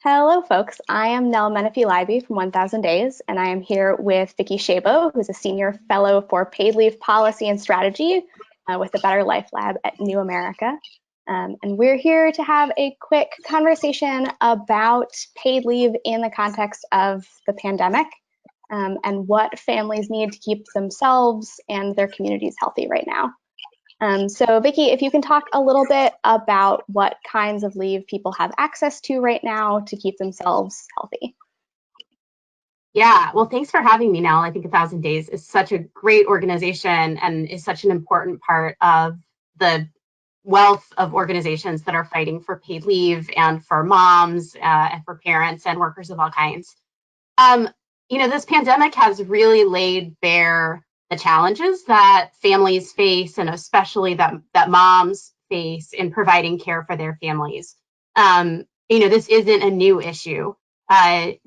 Hello, folks. I am Nell Menefee-Libey from 1000 Days, and I am here with Vicki Shabo, who's a senior fellow for paid leave policy and strategy with the Better Life Lab at New America. And we're here to have a quick conversation about paid leave in the context of the pandemic and what families need to keep themselves and their communities healthy right now. So Vicki, if you can talk a little bit about what kinds of leave people have access to right now to keep themselves healthy. Yeah, well, thanks for having me, Nell. I think 1000 Days is such a great organization and is such an important part of the wealth of organizations that are fighting for paid leave and for moms and for parents and workers of all kinds. Um, this pandemic has really laid bare the challenges that families face, and especially that moms face in providing care for their families. This isn't a new issue.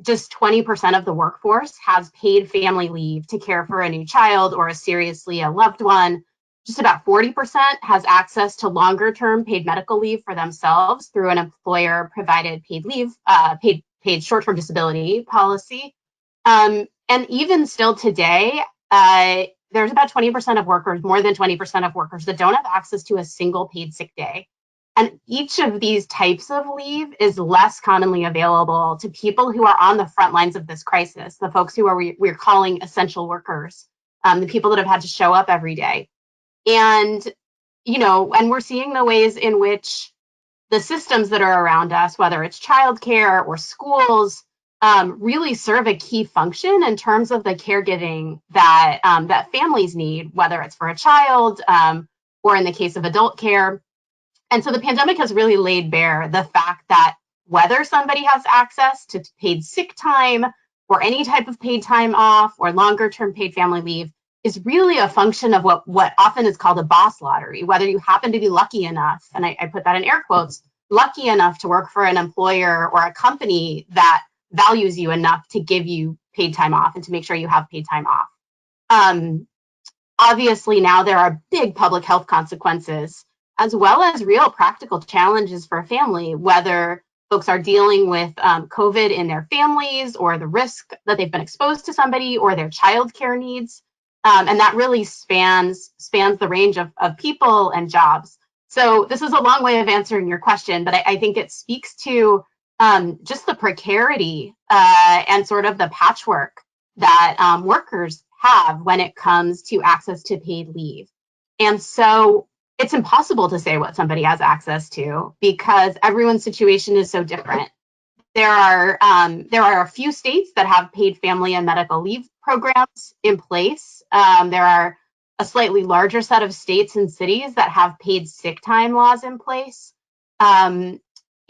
Just 20% of the workforce has paid family leave to care for a new child or a seriously ill loved one. Just about 40% has access to longer-term paid medical leave for themselves through an employer-provided paid leave, paid short-term disability policy. And even still today, there's about 20% of workers, more than 20% of workers that don't have access to a single paid sick day. And each of these types of leave is less commonly available to people who are on the front lines of this crisis, the folks who we're calling essential workers, the people that have had to show up every day. And, and we're seeing the ways in which the systems that are around us, whether it's childcare or schools, really serve a key function in terms of the caregiving that families need, whether it's for a child or in the case of adult care. And so the pandemic has really laid bare the fact that whether somebody has access to paid sick time or any type of paid time off or longer term paid family leave is really a function of what often is called a boss lottery, whether you happen to be lucky enough, and I put that in air quotes, lucky enough to work for an employer or a company that values you enough to give you paid time off and to make sure you have paid time off. Obviously, now there are big public health consequences, as well as real practical challenges for a family, whether folks are dealing with COVID in their families or the risk that they've been exposed to somebody or their childcare needs. And that really spans the range of people and jobs. So this is a long way of answering your question, but I think it speaks to just the precarity and sort of the patchwork that workers have when it comes to access to paid leave. And so it's impossible to say what somebody has access to because everyone's situation is so different. There are a few states that have paid family and medical leave programs in place. There are a slightly larger set of states and cities that have paid sick time laws in place.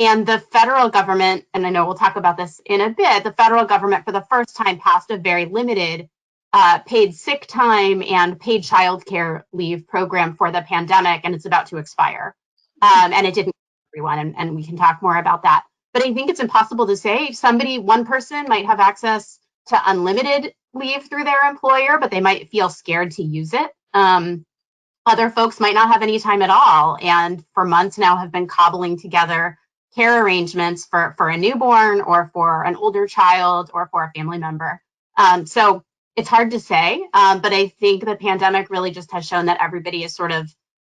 And the federal government, and I know we'll talk about this in a bit, the federal government for the first time passed a very limited paid sick time and paid childcare leave program for the pandemic, and it's about to expire. And it didn't for everyone, and we can talk more about that. But I think it's impossible to say. One person might have access to unlimited leave through their employer, but they might feel scared to use it. Other folks might not have any time at all, and for months now have been cobbling together care arrangements for a newborn or for an older child or for a family member. So it's hard to say, but I think the pandemic really just has shown that everybody is sort of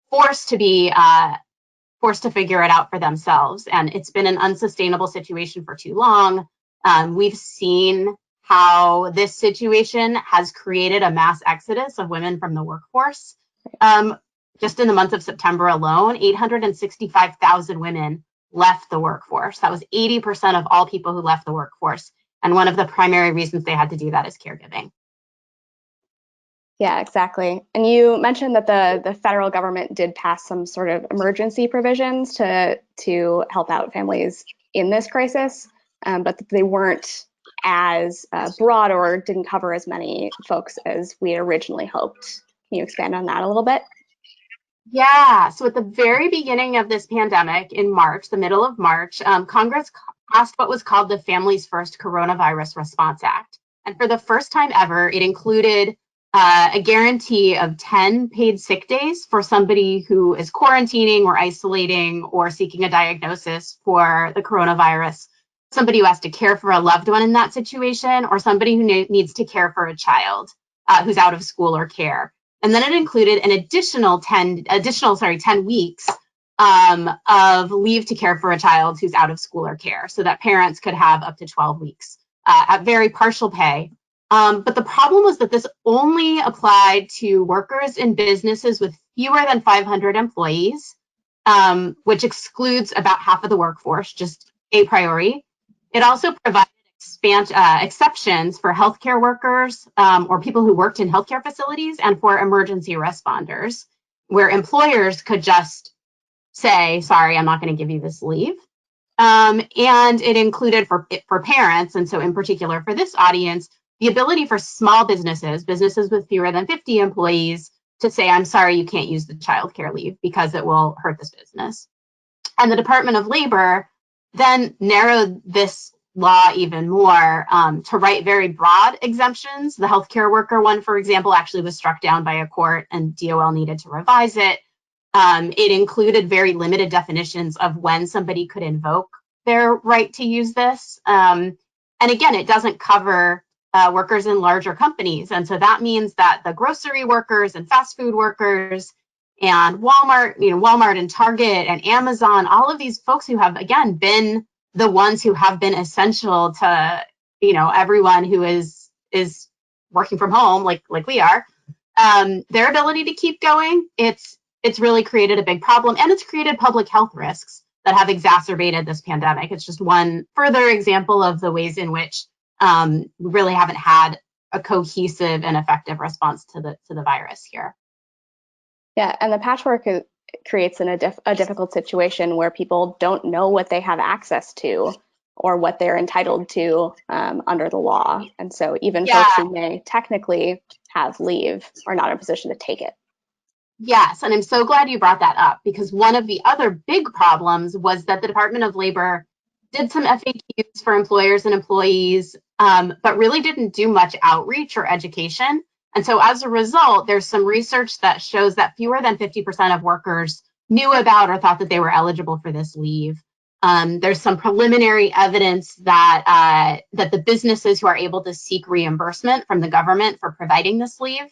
forced to figure it out for themselves. And it's been an unsustainable situation for too long. We've seen how this situation has created a mass exodus of women from the workforce. Just in the month of September alone, 865,000 women left the workforce. That was 80% of all people who left the workforce. And one of the primary reasons they had to do that is caregiving. Yeah, exactly. And you mentioned that the federal government did pass some sort of emergency provisions to help out families in this crisis, but they weren't as broad or didn't cover as many folks as we had originally hoped. Can you expand on that a little bit? Yeah, so at the very beginning of this pandemic in March, the middle of March, Congress passed what was called the Families First Coronavirus Response Act. And for the first time ever, it included a guarantee of 10 paid sick days for somebody who is quarantining or isolating or seeking a diagnosis for the coronavirus somebody who has to care for a loved one in that situation, or somebody who needs to care for a child who's out of school or care. And then it included an additional 10 weeks of leave to care for a child who's out of school or care, so that parents could have up to 12 weeks at very partial pay. But the problem was that this only applied to workers in businesses with fewer than 500 employees, which excludes about half of the workforce, just a priori. It also provided exceptions for healthcare workers or people who worked in healthcare facilities, and for emergency responders, where employers could just say, sorry, I'm not going to give you this leave. And it included for parents, and so in particular for this audience, the ability for small businesses with fewer than 50 employees, to say, I'm sorry, you can't use the childcare leave because it will hurt this business. And the Department of Labor then narrowed this law even more to write very broad exemptions. The healthcare worker one, for example, actually was struck down by a court, and DOL needed to revise it. It included very limited definitions of when somebody could invoke their right to use this. And again, it doesn't cover workers in larger companies. And so that means that the grocery workers and fast food workers and Walmart and Target and Amazon, all of these folks who have, again, been the ones who have been essential to, everyone who is working from home, like we are, their ability to keep going, it's really created a big problem, and it's created public health risks that have exacerbated this pandemic. It's just one further example of the ways in which we really haven't had a cohesive and effective response to the virus here. Yeah, and the patchwork creates a difficult situation where people don't know what they have access to or what they're entitled to under the law. And so even folks who may technically have leave are not in a position to take it. Yes, and I'm so glad you brought that up, because one of the other big problems was that the Department of Labor did some FAQs for employers and employees, but really didn't do much outreach or education. And so as a result, there's some research that shows that fewer than 50% of workers knew about or thought that they were eligible for this leave. There's some preliminary evidence that the businesses who are able to seek reimbursement from the government for providing this leave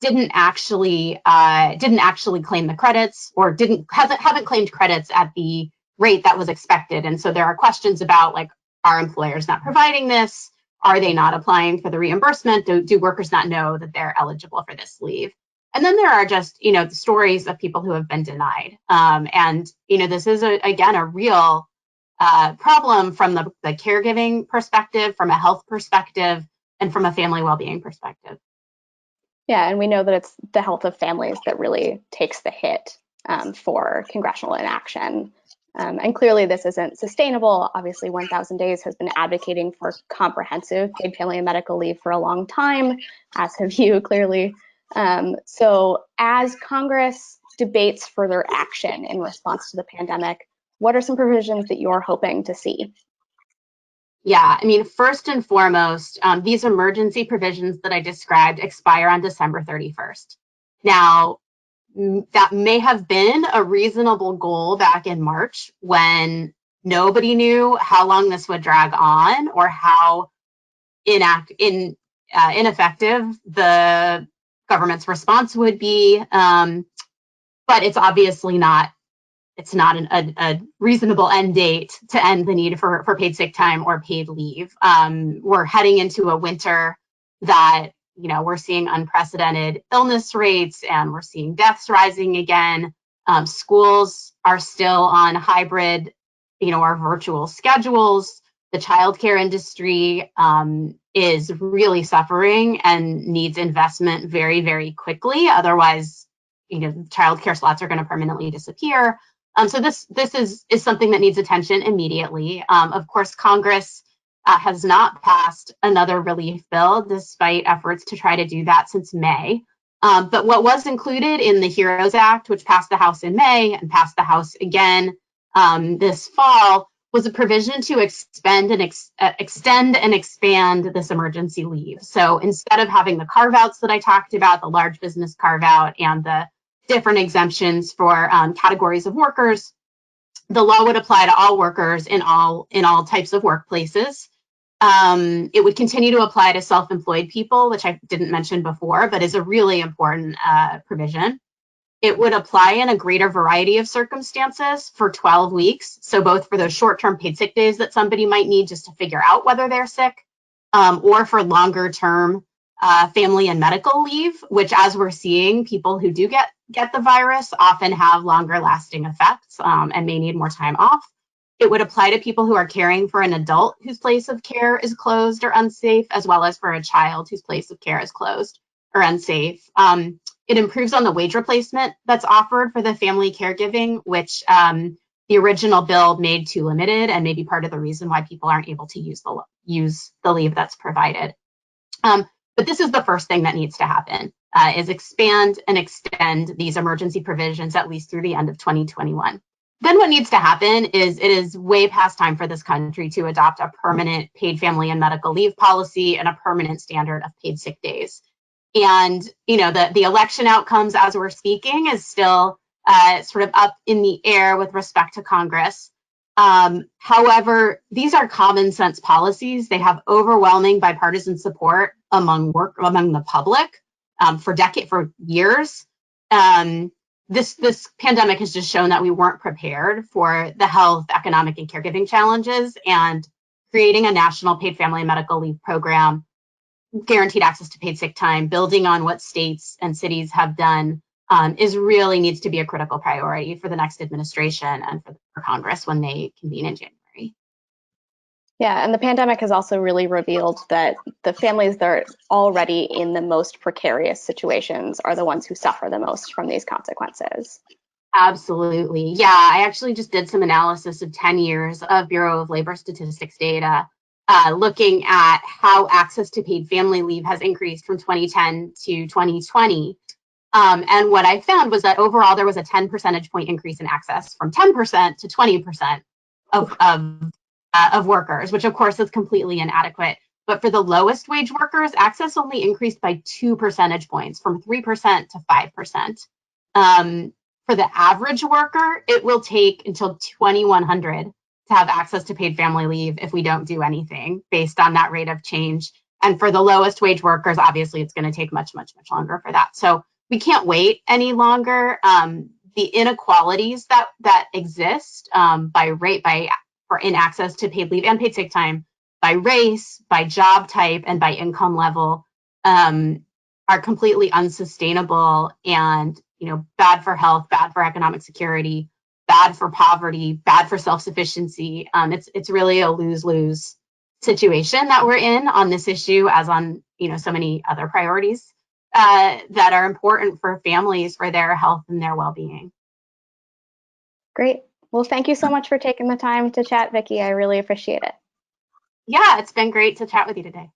didn't actually claim the credits, or haven't claimed credits at the rate that was expected. And so there are questions about, like, are employers not providing this? Are they not applying for the reimbursement? Do workers not know that they're eligible for this leave? And then there are just, the stories of people who have been denied. And this is again a real problem from the caregiving perspective, from a health perspective, and from a family well-being perspective. Yeah, and we know that it's the health of families that really takes the hit for congressional inaction. And clearly this isn't sustainable. Obviously, 1,000 Days has been advocating for comprehensive paid family and medical leave for a long time, as have you, clearly. So as Congress debates further action in response to the pandemic, what are some provisions that you're hoping to see? Yeah, I mean, first and foremost, these emergency provisions that I described expire on December 31st. Now, that may have been a reasonable goal back in March, when nobody knew how long this would drag on or how ineffective the government's response would be. But it's obviously not. It's not a reasonable end date to end the need for paid sick time or paid leave. We're heading into a winter that, we're seeing unprecedented illness rates, and we're seeing deaths rising again. Schools are still on hybrid, or virtual schedules. The childcare industry is really suffering and needs investment very, very quickly. Otherwise, childcare slots are going to permanently disappear. So this is something that needs attention immediately. Of course, Congress has not passed another relief bill, despite efforts to try to do that since May. But what was included in the HEROES Act, which passed the House in May and passed the House again this fall, was a provision to extend and expand this emergency leave. So instead of having the carve-outs that I talked about, the large business carve-out and the different exemptions for categories of workers, The law would apply to all workers in all types of workplaces. It would continue to apply to self-employed people, which I didn't mention before, but is a really important provision. It would apply in a greater variety of circumstances for 12 weeks. So both for those short-term paid sick days that somebody might need just to figure out whether they're sick, or for longer-term family and medical leave, which, as we're seeing, people who do get the virus often have longer lasting effects and may need more time off. It would apply to people who are caring for an adult whose place of care is closed or unsafe, as well as for a child whose place of care is closed or unsafe. It improves on the wage replacement that's offered for the family caregiving, which the original bill made too limited, and maybe part of the reason why people aren't able to use the leave that's provided. But this is the first thing that needs to happen, is expand and extend these emergency provisions at least through the end of 2021. Then what needs to happen is it is way past time for this country to adopt a permanent paid family and medical leave policy and a permanent standard of paid sick days. And, the election outcomes as we're speaking is still sort of up in the air with respect to Congress. However, these are common sense policies. They have overwhelming bipartisan support among the public for years. This pandemic has just shown that we weren't prepared for the health, economic, and caregiving challenges, and creating a national paid family and medical leave program, guaranteed access to paid sick time, building on what states and cities have done, really needs to be a critical priority for the next administration and for Congress when they convene in January. Yeah, and the pandemic has also really revealed that the families that are already in the most precarious situations are the ones who suffer the most from these consequences. Absolutely. Yeah, I actually just did some analysis of 10 years of Bureau of Labor Statistics data, looking at how access to paid family leave has increased from 2010 to 2020. And what I found was that overall there was a 10 percentage point increase in access, from 10% to 20% of workers, which of course is completely inadequate. But for the lowest wage workers, access only increased by 2 percentage points, from 3% to 5%. For the average worker, it will take until 2100 to have access to paid family leave if we don't do anything based on that rate of change. And for the lowest wage workers, obviously it's going to take much, much, much longer for that. So we can't wait any longer. The inequalities that exist in access to paid leave and paid sick time by race, by job type, and by income level are completely unsustainable, and bad for health, bad for economic security, bad for poverty, bad for self-sufficiency. It's really a lose-lose situation that we're in on this issue, as on so many other priorities that are important for families, for their health and their well-being. Great. Well, thank you so much for taking the time to chat, Vicki. I really appreciate it. Yeah, it's been great to chat with you today.